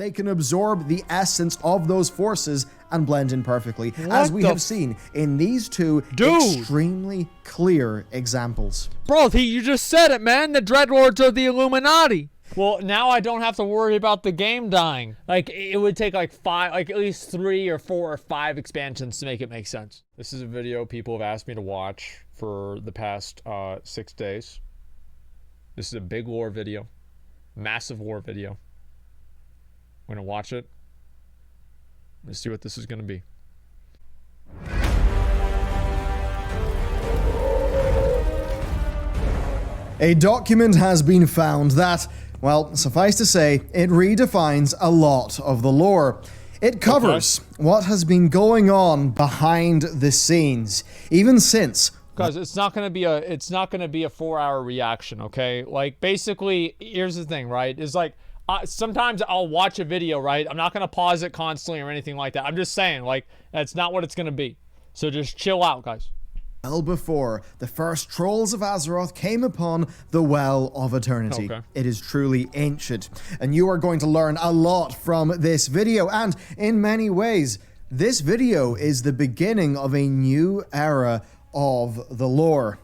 They can absorb the essence of those forces and blend in perfectly, as we have seen in these two extremely clear examples. Bro, you just said it, man. The Dreadlords are the Illuminati. Well, now I don't have to worry about the game dying. Like, it would take like at least 3 or 4 or 5 expansions to make it make sense. This is a video people have asked me to watch for the past 6 days. This is a big lore video. Massive war video. I'm gonna watch it. Let's see what this is gonna be. A document has been found that, well, suffice to say, it redefines a lot of the lore. It covers what has been going on behind the scenes, even since. Guys, it's not gonna be a 4-hour reaction, okay? Like, basically, here's the thing, right? Is like, sometimes I'll watch a video, right? I'm not gonna pause it constantly or anything like that. I'm just saying, like, that's not what it's gonna be. So just chill out, guys. Well before the first trolls of Azeroth came upon the Well of Eternity. It is truly ancient, and you are going to learn a lot from this video, and in many ways, this video is the beginning of a new era of the lore.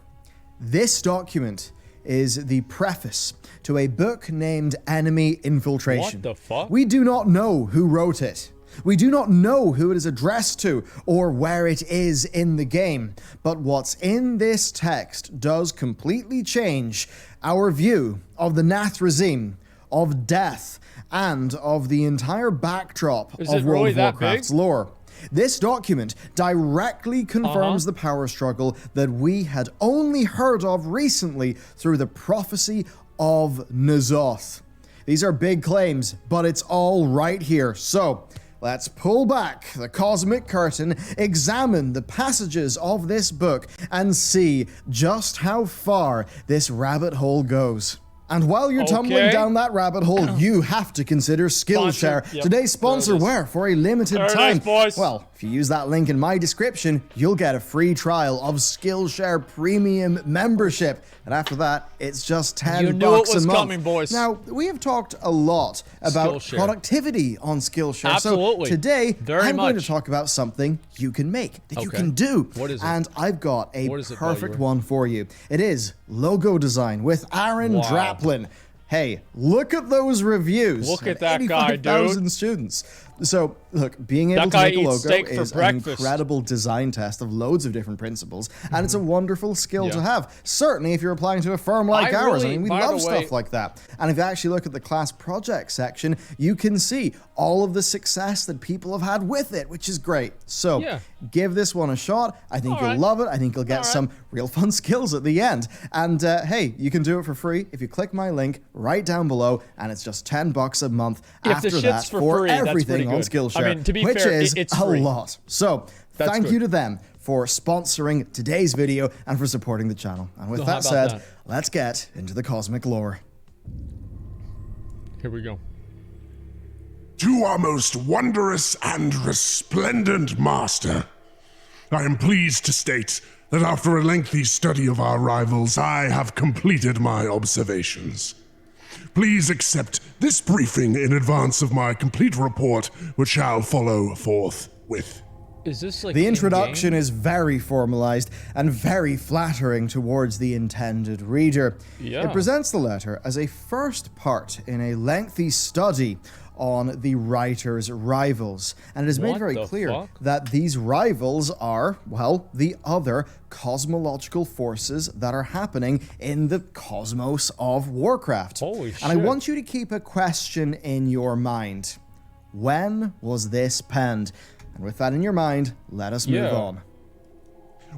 This document is the preface to a book named Enemy Infiltration. What the fuck? We do not know who wrote it. We do not know who it is addressed to or where it is in the game, but what's in this text does completely change our view of the Nath regime, of death, and of the entire backdrop of World of Warcraft's lore. This document directly confirms the power struggle that we had only heard of recently through the prophecy of N'Zoth. These are big claims, but it's all right here. So, let's pull back the cosmic curtain, examine the passages of this book, and see just how far this rabbit hole goes. And while you're tumbling down that rabbit hole, you have to consider Skillshare. Today's sponsor, where for a limited time, well, if you use that link in my description, you'll get a free trial of Skillshare Premium membership. And after that, it's just $10 a month. Coming, boys. Now, we have talked a lot about productivity on Skillshare. Absolutely. So today, I'm going to talk about something you can make, that you can do. What is it? And I've got a perfect one for you. It is logo design with Aaron Draplin. Hey, look at those reviews. Look at that guy, dude. 85,000 students. So, look, being able to make a logo is an incredible design test of loads of different principles, and it's a wonderful skill to have. Certainly, if you're applying to a firm like ours. I mean, we love stuff like that. And if you actually look at the class project section, you can see all of the success that people have had with it, which is great. So, give this one a shot. I think you'll love it. I think you'll get some real fun skills at the end. And hey, you can do it for free if you click my link right down below, and it's just $10 a month after that for everything on Skillshare, I mean, to be which fair, is it's a lot. So thank you to them for sponsoring today's video and for supporting the channel. And with that said, let's get into the cosmic lore. Here we go. To our most wondrous and resplendent master, I am pleased to state that after a lengthy study of our rivals, I have completed my observations. Please accept this briefing in advance of my complete report, which shall follow forthwith. Is this like the introduction is very formalized and very flattering towards the intended reader. It presents the letter as a first part in a lengthy study on the writer's rivals, and it is made very clear that these rivals are, well, the other cosmological forces that are happening in the cosmos of Warcraft. Holy shit. And I want you to keep a question in your mind. When was this penned? And with that in your mind, let us move on.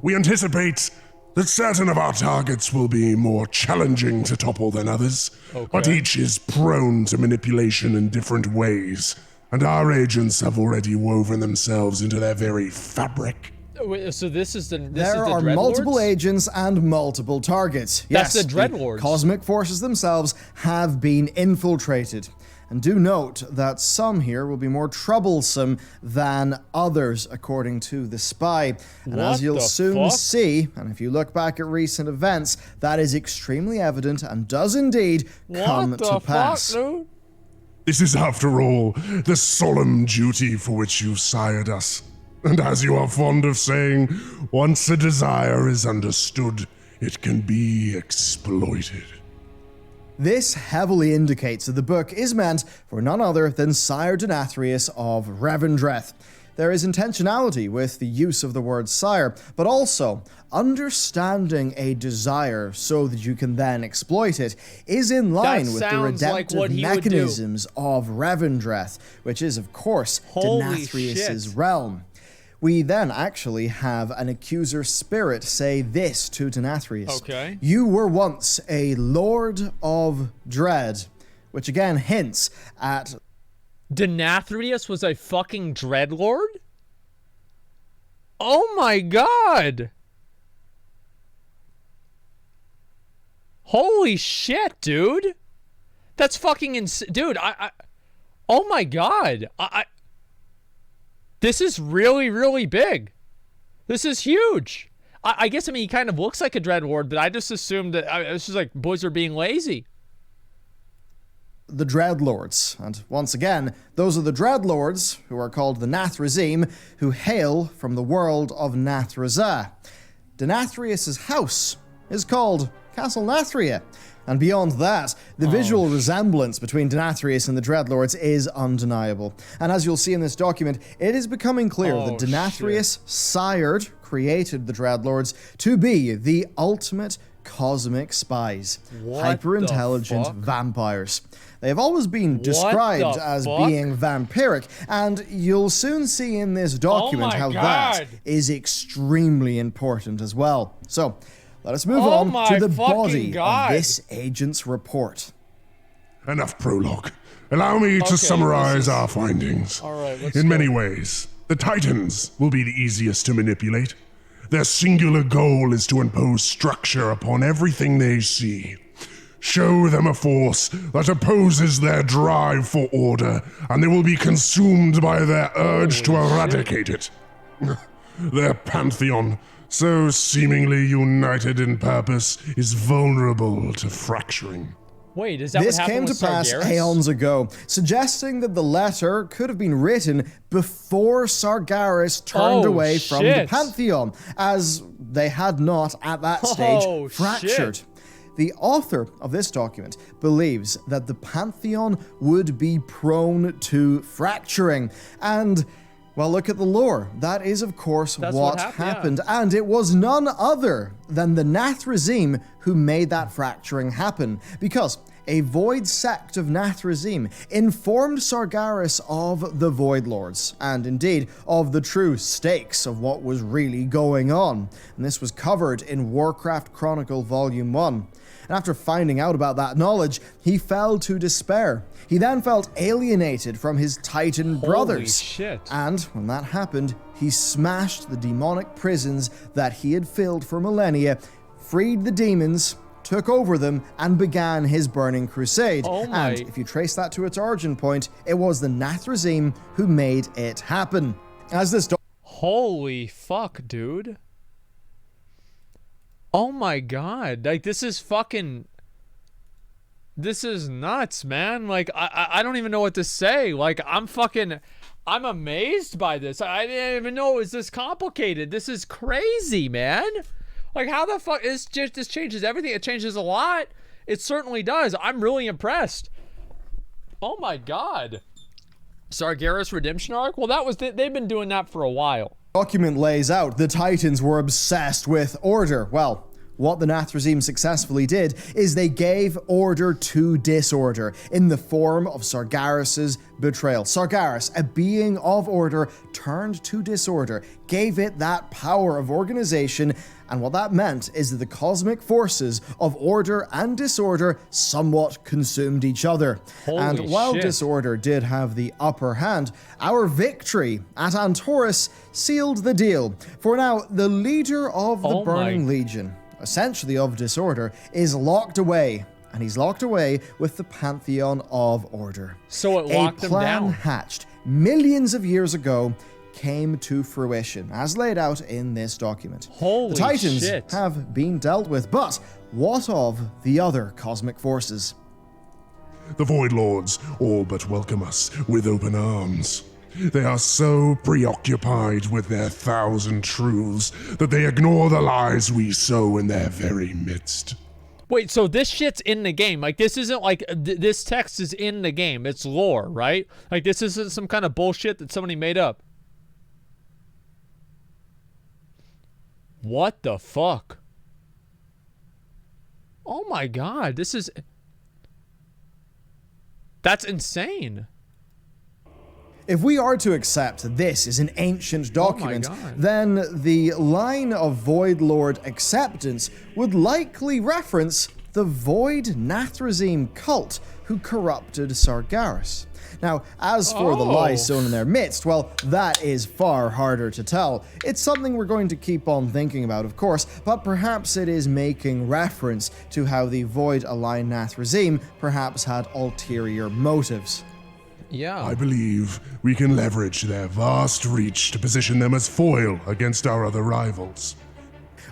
We anticipate that certain of our targets will be more challenging to topple than others, but each is prone to manipulation in different ways, and our agents have already woven themselves into their very fabric. Wait, so this is the There are multiple agents and multiple targets. That's yes, the Dreadlords. Cosmic forces themselves have been infiltrated. And do note that some here will be more troublesome than others, according to the spy. And as you'll soon see, and if you look back at recent events, that is extremely evident and does indeed come to pass. This is, after all, the solemn duty for which you sired us. And as you are fond of saying, once a desire is understood, it can be exploited. This heavily indicates that the book is meant for none other than Sire Denathrius of Revendreth. There is intentionality with the use of the word sire, but also understanding a desire so that you can then exploit it is in line with the redemptive mechanisms of Revendreth, which is, of course, Denathrius's realm. We then actually have an accuser spirit say this to Denathrius. Okay. You were once a Lord of Dread, which again hints at... Denathrius was a fucking Dreadlord? Oh my god! Holy shit, dude! That's fucking dude, oh my god! This is really, really big. This is huge. I guess, I mean, he kind of looks like a Dreadlord, but I just assumed that it's just like boys are being lazy. The Dreadlords, and once again, those are the Dreadlords, who are called the Nathrazim, who hail from the world of Nathrazah. Denathrius' house is called Castle Nathria, and beyond that, the visual resemblance between Denathrius and the Dreadlords is undeniable. And as you'll see in this document, it is becoming clear that Denathrius created the Dreadlords to be the ultimate cosmic spies, hyper-intelligent vampires. They have always been described as being vampiric, and you'll soon see in this document how that is extremely important as well. So, let us move on to the body of this agent's report. Enough prologue. Allow me to summarize our findings. All right, In many ways, the Titans will be the easiest to manipulate. Their singular goal is to impose structure upon everything they see. Show them a force that opposes their drive for order, and they will be consumed by their urge to eradicate it. Their pantheon, so seemingly united in purpose, is vulnerable to fracturing. Wait, is that this what happened came to pass Sargeras? aeons ago, suggesting that the letter could have been written before Sargeras turned away from the Pantheon, as they had not, at that stage, fractured. The author of this document believes that the Pantheon would be prone to fracturing, and... well, look at the lore. That is, of course, what happened. Yeah. And it was none other than the Nathrazim who made that fracturing happen. Because a void sect of Nathrazim informed Sargeras of the Void Lords, and indeed of the true stakes of what was really going on. And this was covered in Warcraft Chronicle Volume 1. And after finding out about that knowledge, he fell to despair. He then felt alienated from his Titan brothers. And when that happened, he smashed the demonic prisons that he had filled for millennia, freed the demons, took over them, and began his burning crusade. And if you trace that to its origin point, it was the Nathrazim who made it happen. As this holy fuck, dude. Oh my god, like this is fucking... this is nuts, man. Like, I don't even know what to say. Like, I'm amazed by this. I didn't even know it was this complicated. This is crazy, man. Like, how the fuck, this changes everything. It changes a lot. It certainly does. I'm really impressed. Oh my god. Sargeras Redemption Arc? Well, that was, they've been doing that for a while. Document lays out the Titans were obsessed with order. Well, what the Nathrazim successfully did is they gave order to disorder in the form of Sargeras' betrayal. Sargeras, a being of order, turned to disorder, gave it that power of organization, and what that meant is that the cosmic forces of order and disorder somewhat consumed each other. And while disorder did have the upper hand, our victory at Antorus sealed the deal. For now, the leader of the Burning Legion, essentially of disorder, is locked away, and he's locked away with the Pantheon of Order. So it locked him down. A plan hatched millions of years ago came to fruition, as laid out in this document. Holy the Titans shit. have been dealt with, but what of the other cosmic forces? The Void Lords all but welcome us with open arms. They are so preoccupied with their 1,000 truths that they ignore the lies we sow in their very midst. Wait, so this shit's in the game. Like, this isn't like, this text is in the game. It's lore, right? Like, this isn't some kind of bullshit that somebody made up. What the fuck? Oh my god, this is... That's insane. If we are to accept this is an ancient document, God. then the line of Void Lord acceptance would likely reference the Void Nathrazim cult who corrupted Sargeras. Now, as for the lies sown in their midst, well, that is far harder to tell. It's something we're going to keep on thinking about, of course, but perhaps it is making reference to how the Void-aligned Nathrazim perhaps had ulterior motives. Yeah. I believe we can leverage their vast reach to position them as foil against our other rivals.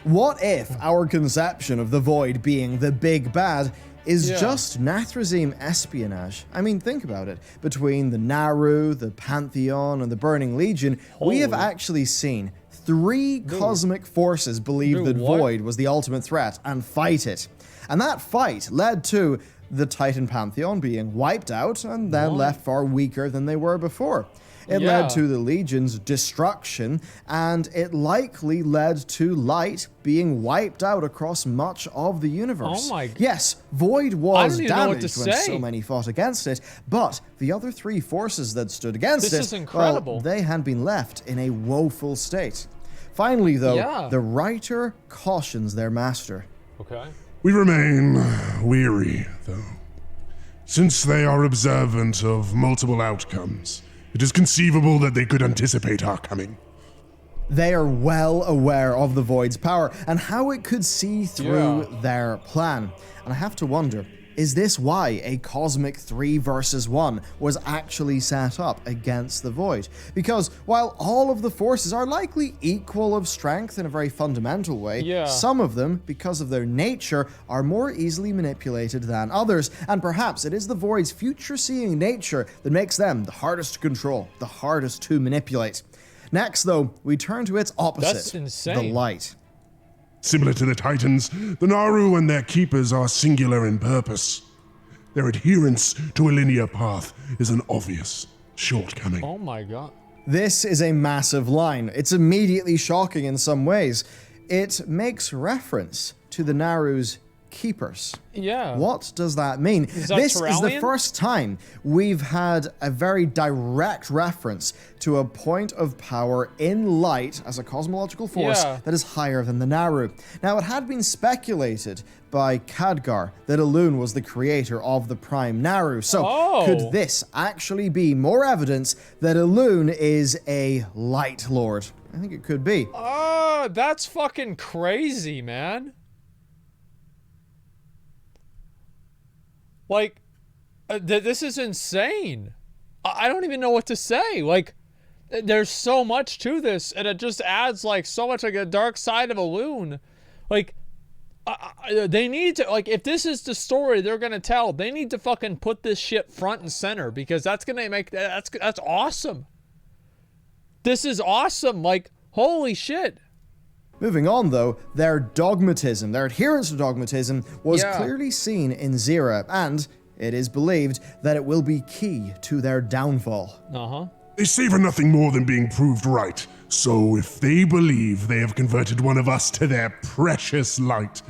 What if our conception of the Void being the big bad is just Nathrazim espionage? I mean, think about it. Between the Naru, the Pantheon, and the Burning Legion, we have actually seen 3 cosmic forces believe that Void was the ultimate threat and fight it. And that fight led to the Titan Pantheon being wiped out and then left far weaker than they were before. It led to the Legion's destruction, and it likely led to Light being wiped out across much of the universe. Oh my... Yes, Void was I don't even know what to damaged when say. so many fought against it, but the other 3 forces that stood against This is it, incredible. well, they had been left in a woeful state. Finally, though, the writer cautions their master. Okay. We remain weary, though. Since they are observant of multiple outcomes, it is conceivable that they could anticipate our coming. They are well aware of the Void's power and how it could see through their plan. And I have to wonder, is this why a cosmic 3 versus 1 was actually set up against the Void? Because while all of the forces are likely equal of strength in a very fundamental way, some of them, because of their nature, are more easily manipulated than others. And perhaps it is the Void's future-seeing nature that makes them the hardest to control, the hardest to manipulate. Next, though, we turn to its opposite, That's insane. the Light. Similar to the Titans, the Naru and their keepers are singular in purpose. Their adherence to a linear path is an obvious shortcoming. Oh my god. This is a massive line. It's immediately shocking in some ways. It makes reference to the Naru's keepers. Yeah. What does that mean? Is that This is the Terralian? first time we've had a very direct reference to a point of power in Light as a cosmological force that is higher than the Naru. Now, it had been speculated by Khadgar that Elune was the creator of the Prime Naru. So, could this actually be more evidence that Elune is a Light Lord? I think it could be. That's fucking crazy, man. Like, this is insane. I don't even know what to say. Like, there's so much to this, and it just adds, like, so much, like, a dark side of Elune. Like, they need to, like, if this is the story they're gonna tell, they need to fucking put this shit front and center, because that's gonna make, that's awesome. This is awesome. Like, holy shit. Moving on, though, their dogmatism, their adherence to dogmatism, was clearly seen in Zira, and it is believed that it will be key to their downfall. They savor nothing more than being proved right, so if they believe they have converted one of us to their precious light,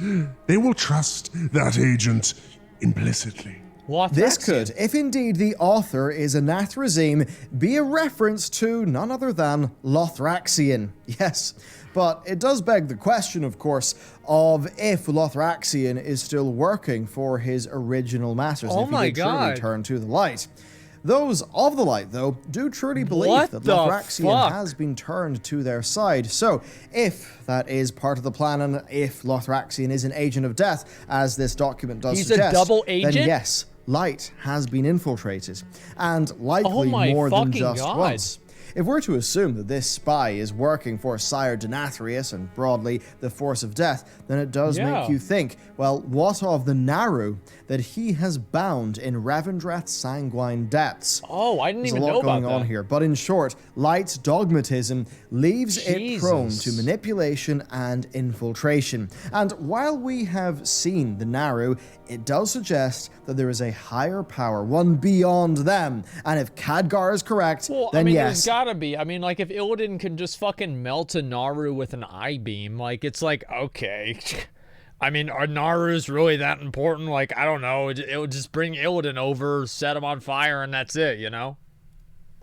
they will trust that agent implicitly. This could, if indeed the author is a Nathrazim, be a reference to none other than Lothraxion. Yes, but it does beg the question, of course, of if Lothraxion is still working for his original masters, if he did truly turn to the light. Those of the light, though, do truly believe that Lothraxion has been turned to their side. So, if that is part of the plan, and if Lothraxion is an agent of death, as this document does suggest, a double agent? then yes, Light has been infiltrated, and likely more than just once. If we're to assume that this spy is working for Sire Denathrius and broadly the Force of Death, then it does make you think, well, what of the Naru that he has bound in Revendreth's sanguine depths? Oh, I didn't even know about that. There's a lot going on here, but in short, Light's dogmatism leaves it prone to manipulation and infiltration. And while we have seen the Naru, it does suggest that there is a higher power, one beyond them. And if Khadgar is correct, then yes. There's gotta be. I mean, like, if Illidan can just fucking melt a Naru with an eye beam, like, it's like, okay. I mean, are Narus really that important? Like, I don't know. It would just bring Illidan over, set him on fire, and that's it, you know?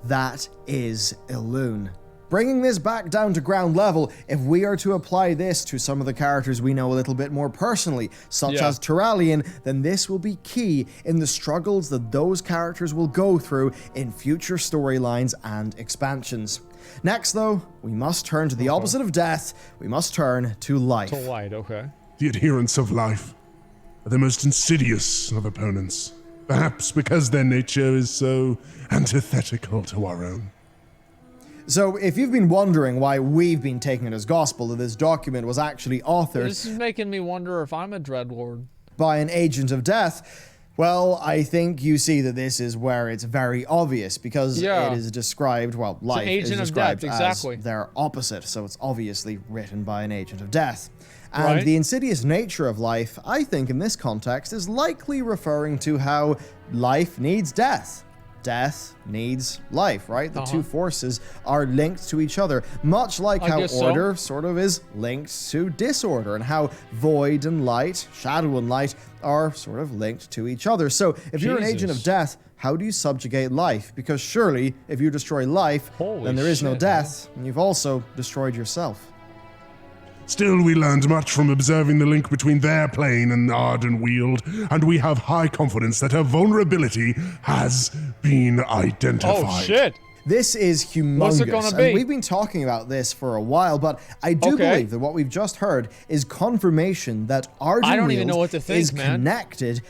That is Elune. Bringing this back down to ground level, if we are to apply this to some of the characters we know a little bit more personally, such as Turalyon, then this will be key in the struggles that those characters will go through in future storylines and expansions. Next, though, we must turn to the opposite of death. We must turn to life. To light, okay. The adherents of life are the most insidious of opponents, perhaps because their nature is so antithetical to our own. So, if you've been wondering why we've been taking it as gospel that this document was actually authored... This is making me wonder if I'm a Dreadlord. ...by an agent of death, well, I think you see that this is where it's very obvious, because it is described, well, life is described as their opposite, so it's obviously written by an agent of death. And the insidious nature of life, I think in this context, is likely referring to how life needs death. Death needs life, right? The two forces are linked to each other, much like how order sort of is linked to disorder, and how void and light, shadow and light, are sort of linked to each other. So if you're an agent of death, how do you subjugate life? Because surely, if you destroy life, then there is no death, and you've also destroyed yourself. Still, we learned much from observing the link between their plane and Ardenweald, and we have high confidence that her vulnerability has been identified. Oh, shit! This is humongous. What's it gonna be? And we've been talking about this for a while, but I do believe that what we've just heard is confirmation that Ardenweald is connected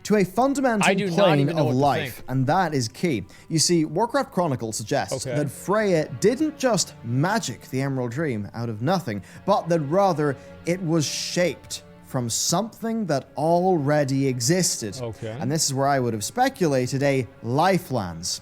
to a fundamental plane of life, and that is key. You see, Warcraft Chronicles suggests that Freya didn't just magic the Emerald Dream out of nothing, but that rather it was shaped from something that already existed. And this is where I would have speculated a Lifelands.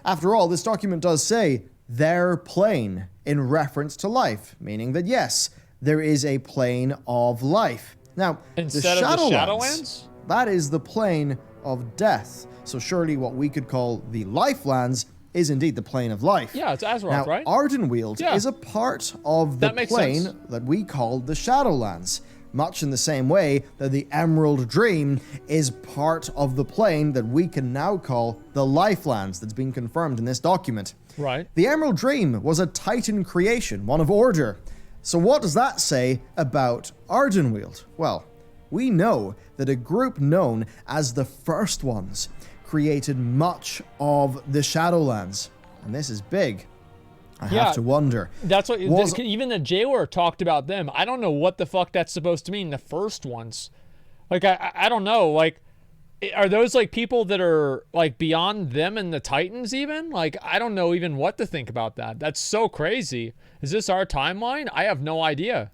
After all, this document does say their plane in reference to life, meaning that yes, there is a plane of life. Now, instead of the Shadowlands? That is the plane of death. So surely what we could call the Lifelands is indeed the plane of life. Yeah, it's Azeroth, now, right? Ardenweald is a part of the plane that we call the Shadowlands, much in the same way that the Emerald Dream is part of the plane that we can now call the Lifelands, that's been confirmed in this document. Right. The Emerald Dream was a Titan creation, one of order. So what does that say about Ardenweald? Well, we know that a group known as the First Ones created much of the Shadowlands. And this is big. I have to wonder. That's what even the jailer talked about them. I don't know what the fuck that's supposed to mean, the First Ones. Like, I don't know. Like, are those like people that are like beyond them and the Titans even? Like, I don't know even what to think about that. That's so crazy. Is this our timeline? I have no idea.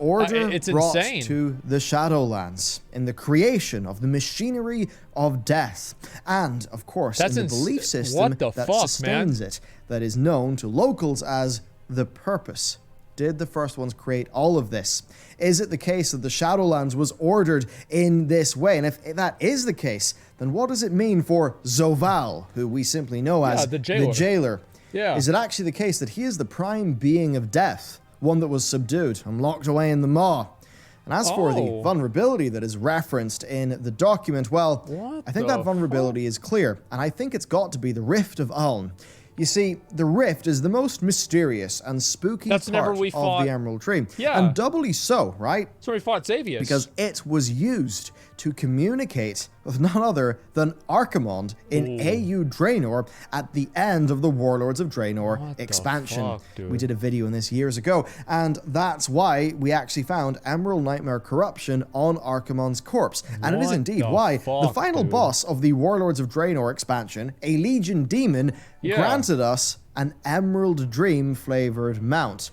Order it's brought insane. to the Shadowlands in the creation of the machinery of death, and of course in the belief system that sustains it, that is known to locals as the Purpose. Did the First Ones create all of this? Is it the case that the Shadowlands was ordered in this way? And if that is the case, then what does it mean for Zoval, who we simply know as the Jailer? Is it actually the case that he is the prime being of death? One that was subdued and locked away in the maw. And as for the vulnerability that is referenced in the document, well, I think that vulnerability is clear, and I think it's got to be the Rift of Uln. You see, the Rift is the most mysterious and spooky part of the Emerald Dream. And doubly so, right? That's where we fought Xavius. Because it was used to communicate with none other than Archimonde in AU Draenor at the end of the Warlords of Draenor expansion. We did a video on this years ago, and that's why we actually found Emerald Nightmare Corruption on Archimonde's corpse. And it is indeed why the final boss of the Warlords of Draenor expansion, a Legion demon, granted us an Emerald Dream flavored mount.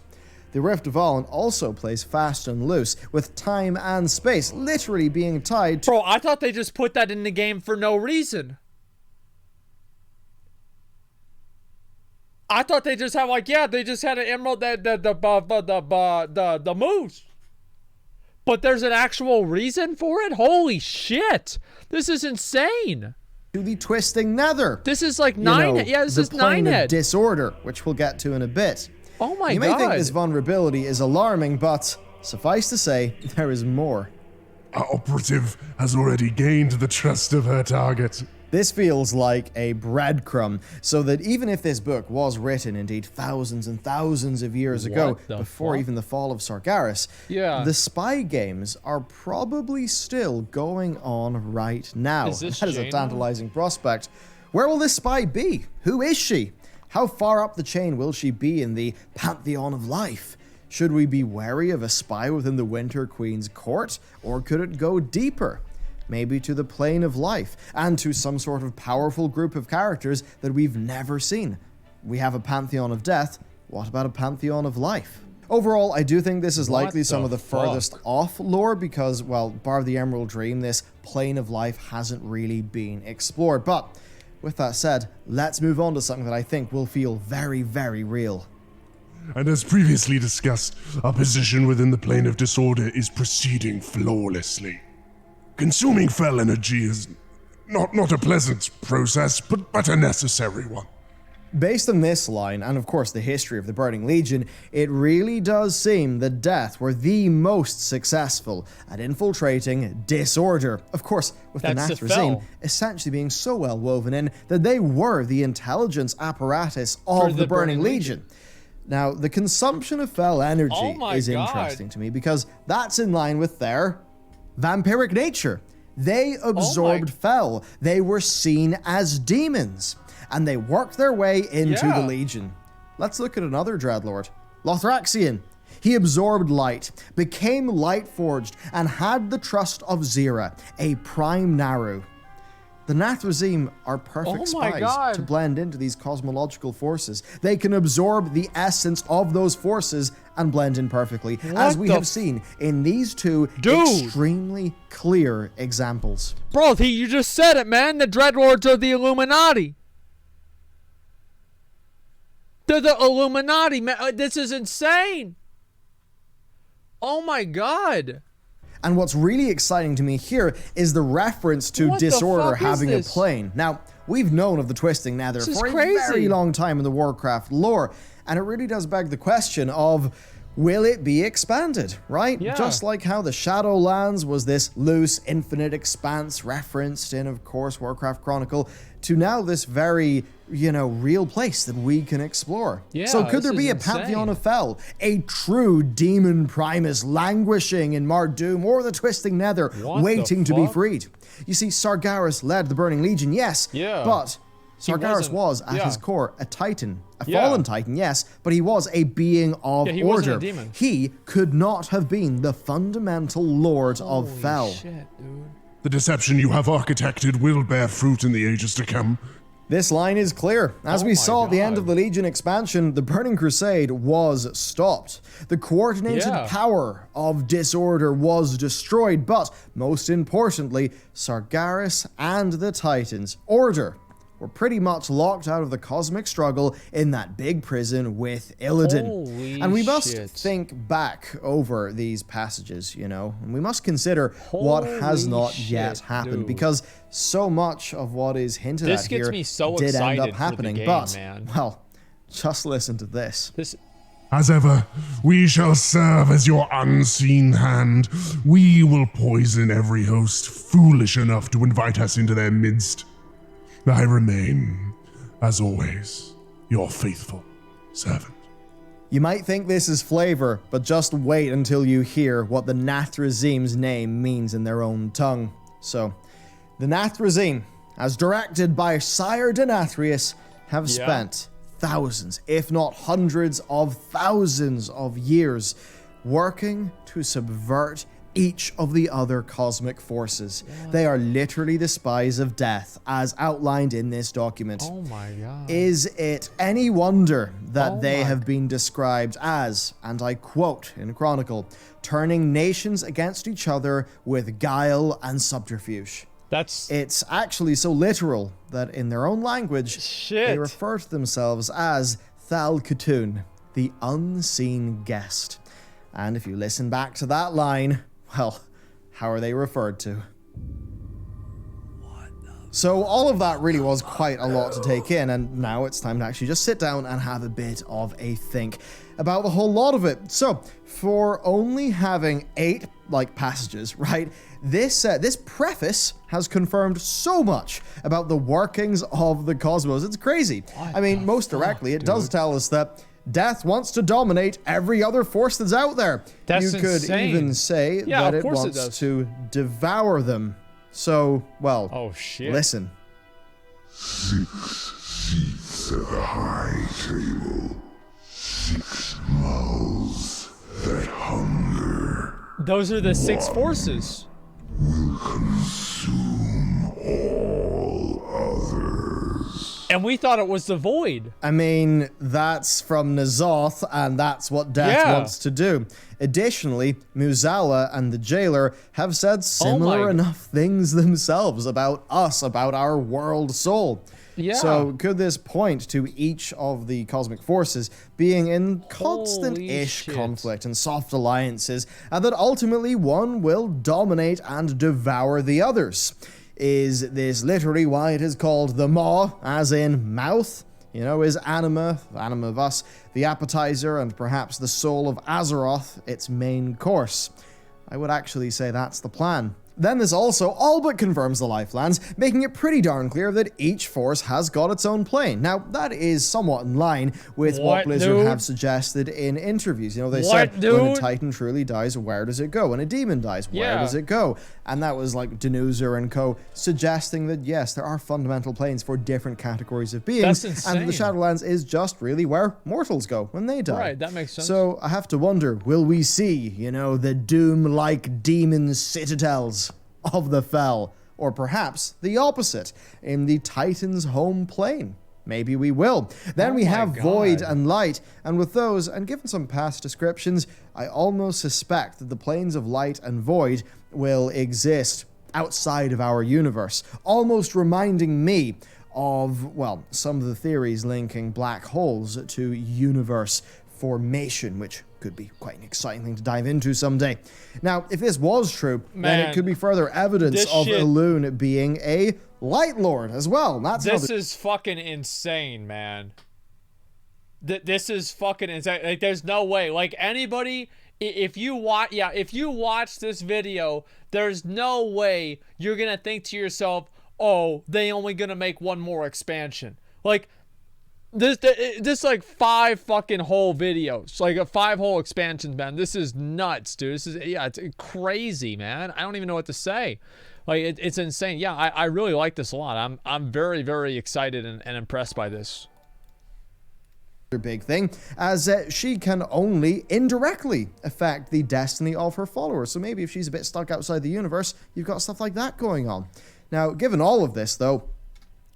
The Rift of Valen also plays fast and loose, with time and space literally being tied to— Bro, I thought they just put that in the game for no reason. I thought they just had like, yeah, they just had an emerald the moose. But there's an actual reason for it? Holy shit. This is insane. to the Twisting Nether. This is like nine. Yeah, this is plane Ninehead. of disorder, which we'll get to in a bit. Oh my god. You may think this vulnerability is alarming, but suffice to say, there is more. Our operative has already gained the trust of her target. This feels like a breadcrumb, so that even if this book was written indeed thousands and thousands of years ago, before even the fall of Sargeras, the spy games are probably still going on right now. Is this That is a Jaina? tantalizing prospect. Where will this spy be? Who is she? How far up the chain will she be in the pantheon of life? Should we be wary of a spy within the Winter Queen's court, or could it go deeper? Maybe to the plane of life, and to some sort of powerful group of characters that we've never seen. We have a pantheon of death, what about a pantheon of life? Overall, I do think this is likely some of the furthest off lore because, well, bar the Emerald Dream, this plane of life hasn't really been explored. But with that said, let's move on to something that I think will feel very, very real. And as previously discussed, our position within the plane of disorder is proceeding flawlessly. Consuming fell energy is not a pleasant process, but a necessary one. Based on this line, and of course the history of the Burning Legion, it really does seem that Death were the most successful at infiltrating disorder. Of course, with the That's the Denathrius fell. essentially being so well woven in that they were the intelligence apparatus of the Burning Legion. Now, the consumption of fell energy Oh my is God. interesting to me because that's in line with their vampiric nature. They absorbed fell. They were seen as demons, and they worked their way into the Legion. Let's look at another Dreadlord, Lothraxion. He absorbed light, became light-forged, and had the trust of Sire, a prime Naru. The Denathrius are perfect spies to blend into these cosmological forces. They can absorb the essence of those forces and blend in perfectly, as we have seen in these two extremely clear examples. Bro, you just said it, man. The Dreadlords are the Illuminati. They're the Illuminati, man. This is insane. Oh my god. And what's really exciting to me here is the reference to disorder having a plane. Now, we've known of the Twisting Nether for a very long time in the Warcraft lore, and it really does beg the question of, will it be expanded, right? Yeah. Just like how the Shadowlands was this loose, infinite expanse referenced in, of course, Warcraft Chronicle, to now this very, real place that we can explore. Yeah, so could there be a Pantheon of Fel, a true demon primus languishing in Mardoom or the Twisting Nether, waiting to be freed? You see, Sargeras led the Burning Legion, yes, but Sargeras was, at his core, a titan. A fallen titan, yes, but he was a being of he order. wasn't a demon. He could not have been the fundamental lord of Fel. Shit, dude. The deception you have architected will bear fruit in the ages to come. This line is clear. As we saw at the end of the Legion expansion, the Burning Crusade was stopped. The coordinated power of disorder was destroyed, but most importantly, Sargeras and the Titans, Order, were pretty much locked out of the cosmic struggle in that big prison with Illidan. And we must think back over these passages, and we must consider what has not yet happened, because so much of what is hinted at here did end up happening. But, well, just listen to this. As ever, we shall serve as your unseen hand. We will poison every host foolish enough to invite us into their midst. I remain, as always, your faithful servant. You might think this is flavor, but just wait until you hear what the Denathrius's name means in their own tongue. So, the Denathrius, as directed by Sire Denathrius, have spent thousands, if not hundreds of thousands of years working to subvert each of the other cosmic forces. They are literally the spies of death, as outlined in this document. Oh my god. Is it any wonder that they have been described as, and I quote in Chronicle, turning nations against each other with guile and subterfuge? It's actually so literal that in their own language, they refer to themselves as Thal Khatun, the unseen guest. And if you listen back to that line, well, how are they referred to? So all of that really was quite a lot to take in, and now it's time to actually just sit down and have a bit of a think about the whole lot of it. So, for only having 8 passages, right? This preface has confirmed so much about the workings of the cosmos. It's crazy. I mean, most directly, it does tell us that death wants to dominate every other force that's out there. You could even say that it wants to devour them. So, well, listen. 6 seats at the high table. 6 mouths that hunger. Those are the 6 forces. Will consume all others. And we thought it was the void. I mean, that's from N'Zoth, and that's what death wants to do. Additionally, Muzala and the jailer have said similar enough things themselves about us, about our world soul. So could this point to each of the cosmic forces being in constant-ish conflict and soft alliances, and that ultimately one will dominate and devour the others? Is this literally why it is called the Maw, as in mouth? You know, is anima of us, the appetizer, and perhaps the soul of Azeroth its main course? I would actually say that's the plan. Then this also all but confirms the Lifelands, making it pretty darn clear that each force has got its own plane. Now, that is somewhat in line with what Blizzard have suggested in interviews. You know, they said, when a Titan truly dies, where does it go? When a demon dies, where does it go? And that was like Denuzer and co. suggesting that, yes, there are fundamental planes for different categories of beings. That's insane. And the Shadowlands is just really where mortals go when they die. Right, that makes sense. So I have to wonder, will we see, you know, the Doom-like demon citadels of the Fel, or perhaps the opposite, in the Titan's home plane? Maybe we will. Then we have Void and Light, and with those, and given some past descriptions, I almost suspect that the planes of Light and Void will exist outside of our universe, almost reminding me of, well, some of the theories linking black holes to universe formation, which could be quite an exciting thing to dive into someday. Now, if this was true, then it could be further evidence of Elune being a Light Lord as well. This is fucking insane, man. This is fucking insane. Like, there's no way. Like, anybody, if you watch this video, there's no way you're gonna think to yourself, oh, they only gonna make one more expansion. Like, this like 5 fucking whole videos, like 5 whole expansions, man. This is nuts, dude. This is, it's crazy, man. I don't even know what to say. Like, it's insane. Yeah, I really like this a lot. I'm very, very excited and impressed by this. Big thing, as she can only indirectly affect the destiny of her followers. So maybe if she's a bit stuck outside the universe, you've got stuff like that going on. Now, given all of this, though,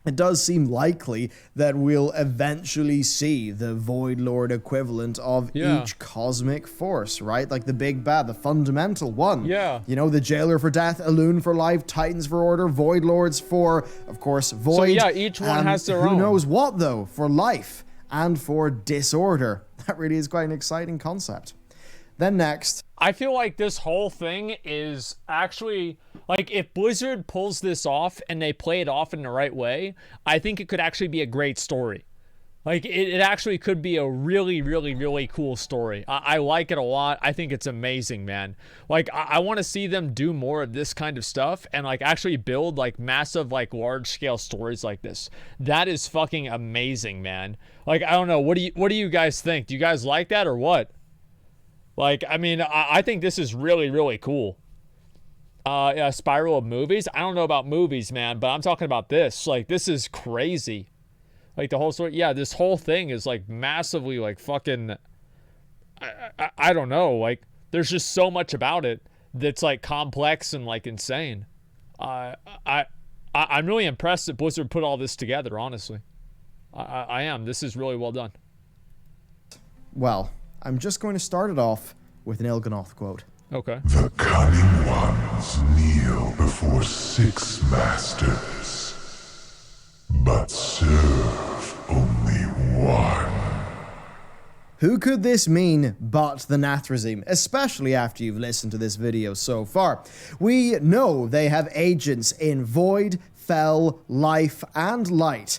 it does seem likely that we'll eventually see the Void Lord equivalent of each cosmic force, right? Like the big bad, the fundamental one. Yeah. You know, the Jailer for death, Elune for life, Titans for order, Void Lords for, of course, void. So yeah, each one has their own. Who knows what, though, for life and for disorder. That really is quite an exciting concept. Then next, I feel like this whole thing is actually, like, if Blizzard pulls this off and they play it off in the right way, I think it could actually be a great story. Like, it actually could be a really, really, really cool story. I like it a lot. I think it's amazing, man. Like, I want to see them do more of this kind of stuff and, like, actually build, like, massive, like, large-scale stories like this. That is fucking amazing, man. Like, I don't know. What do you guys think? Do you guys like that or what? Like, I mean, I think this is really, really cool. Spiral of movies? I don't know about movies, man, but I'm talking about this. Like, this is crazy. Like, the whole story. Yeah, this whole thing is, like, massively, like, fucking... I don't know. Like, there's just so much about it that's like complex and like insane. I'm really impressed that Blizzard put all this together, honestly. I am. This is really well done. Well, I'm just going to start it off with an Il'gynoth quote. Okay. The cunning ones kneel before 6 masters, but serve only one. Who could this mean but the Denathrius, especially after you've listened to this video so far? We know they have agents in Void, Fel, Life, and Light,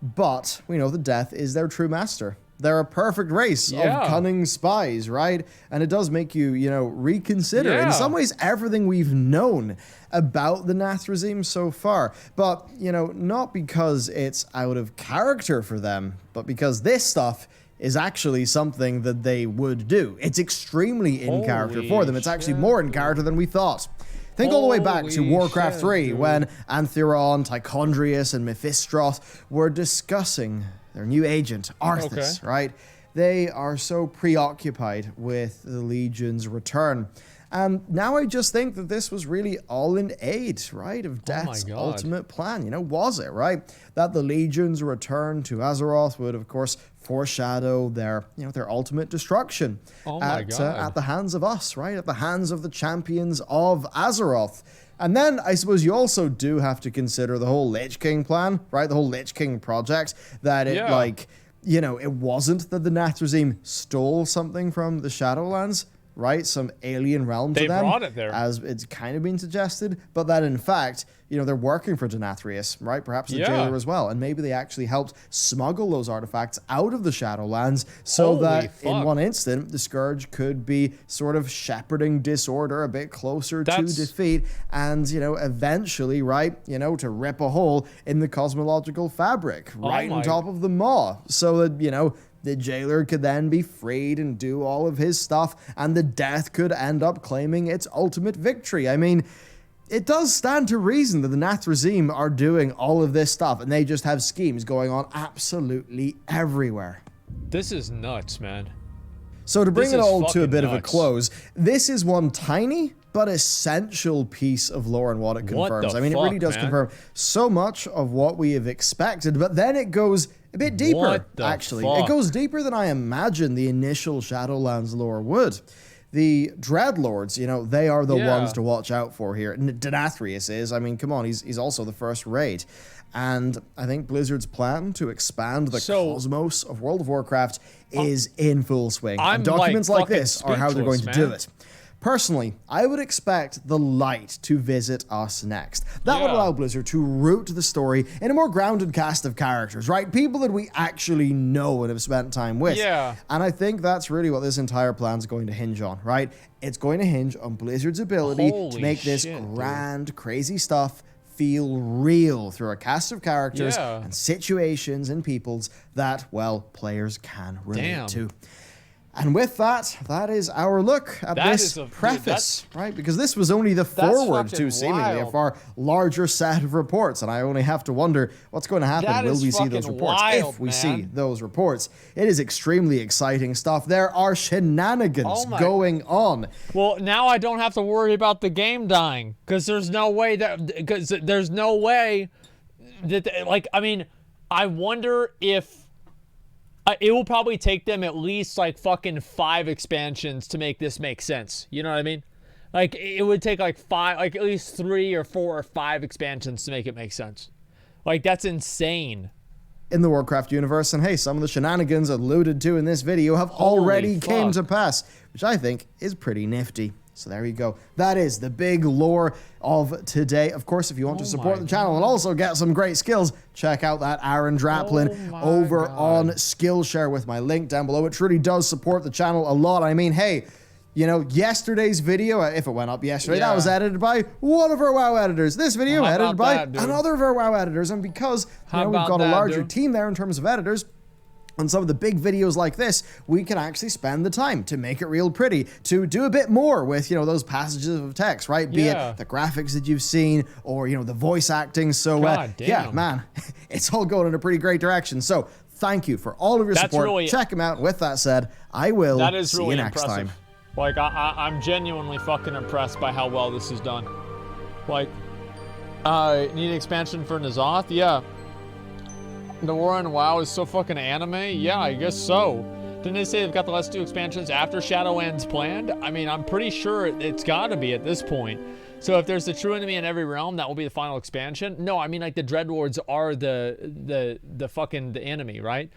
but we know that Death is their true master. They're a perfect race of cunning spies, right? And it does make you, reconsider, in some ways, everything we've known about the Denathrius so far. But, not because it's out of character for them, but because this stuff is actually something that they would do. It's extremely in character for them. It's actually more in character than we thought. Think all the way back to Warcraft 3 when Antheron, Tichondrius, and Mephistroth were discussing their new agent, Arthas, right? They are so preoccupied with the Legion's return. And now I just think that this was really all in aid, right, of Death's ultimate plan. Was it, right? That the Legion's return to Azeroth would, of course, foreshadow their ultimate destruction at the hands of us, right? At the hands of the champions of Azeroth. And then I suppose you also do have to consider the whole Lich King plan, right? The whole Lich King project, that it it wasn't that the Denathrius stole something from the Shadowlands, right? Some alien realm to them. They brought it there. As it's kind of been suggested, but that in fact, they're working for Denathrius, right? Perhaps the jailer as well. And maybe they actually helped smuggle those artifacts out of the Shadowlands so that in one instant, the Scourge could be sort of shepherding disorder a bit closer to defeat and, eventually, right, to rip a hole in the cosmological fabric right on top of the Maw so that, the jailer could then be freed and do all of his stuff, and the Death could end up claiming its ultimate victory. I mean, it does stand to reason that the Denathrius are doing all of this stuff, and they just have schemes going on absolutely everywhere. This is nuts, man. So to bring it all to a bit of a close, this is one tiny but essential piece of lore and what it confirms. I mean, it really does confirm so much of what we have expected, but then it goes a bit deeper, actually. It goes deeper than I imagined the initial Shadowlands lore would. The Dreadlords, they are the ones to watch out for here. Denathrius is. I mean, come on, he's also the first raid. And I think Blizzard's plan to expand the cosmos of World of Warcraft is in full swing. And documents like this are how they're going to do it. Personally, I would expect the Light to visit us next. That would allow Blizzard to root the story in a more grounded cast of characters, right? People that we actually know and have spent time with. And I think that's really what this entire plan is going to hinge on, right? It's going to hinge on Blizzard's ability to make this grand, crazy stuff feel real through a cast of characters and situations and peoples that, well, players can relate to. And with that, that is our look at this preface, right? Because this was only the forward to seemingly a far larger set of reports, and I only have to wonder what's going to happen. Will we see those reports? If we see those reports, it is extremely exciting stuff. There are shenanigans going on. Well, now I don't have to worry about the game dying, because there's no way that, like, I mean, I wonder if it will probably take them at least like fucking 5 expansions to make this make sense. You know what I mean? Like it would take like at least 3 or 4 or 5 expansions to make it make sense. Like that's insane. In the Warcraft universe, and hey, some of the shenanigans alluded to in this video have already came to pass, which I think is pretty nifty. So there you go. That is the big lore of today. Of course, if you want to support the channel and also get some great skills, check out that Aaron Draplin over on Skillshare with my link down below. It truly does support the channel a lot. I mean, hey, yesterday's video, if it went up yesterday, that was edited by one of our WoW editors. This video edited by another of our WoW editors. And because we've got a larger team there in terms of editors, on some of the big videos like this, we can actually spend the time to make it real pretty, to do a bit more with, those passages of text, right? Be it the graphics that you've seen or, the voice acting. So, yeah, man, it's all going in a pretty great direction. So thank you for all of your support. Check them out. With that said, I will see you next time. Like, I'm genuinely fucking impressed by how well this is done. Like, need an expansion for N'Zoth? Yeah. The war on WoW is so fucking anime? Yeah, I guess so. Didn't they say they've got the Let's Do expansions after Shadowlands planned? I mean, I'm pretty sure it's gotta be at this point. So if there's a true enemy in every realm, that will be the final expansion? No, I mean, like, the Dreadlords are the fucking the enemy, right?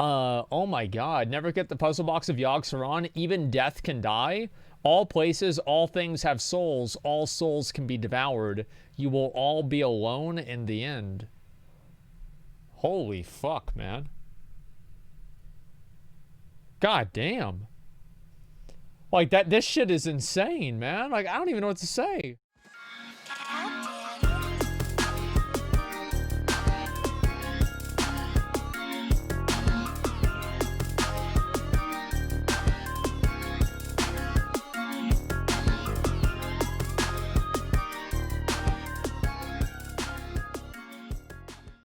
Oh my god. Never get the puzzle box of Yogg-Saron. Even death can die. All places, all things have souls. All souls can be devoured. You will all be alone in the end. Holy fuck, man. God damn. Like, this shit is insane, man. Like, I don't even know what to say.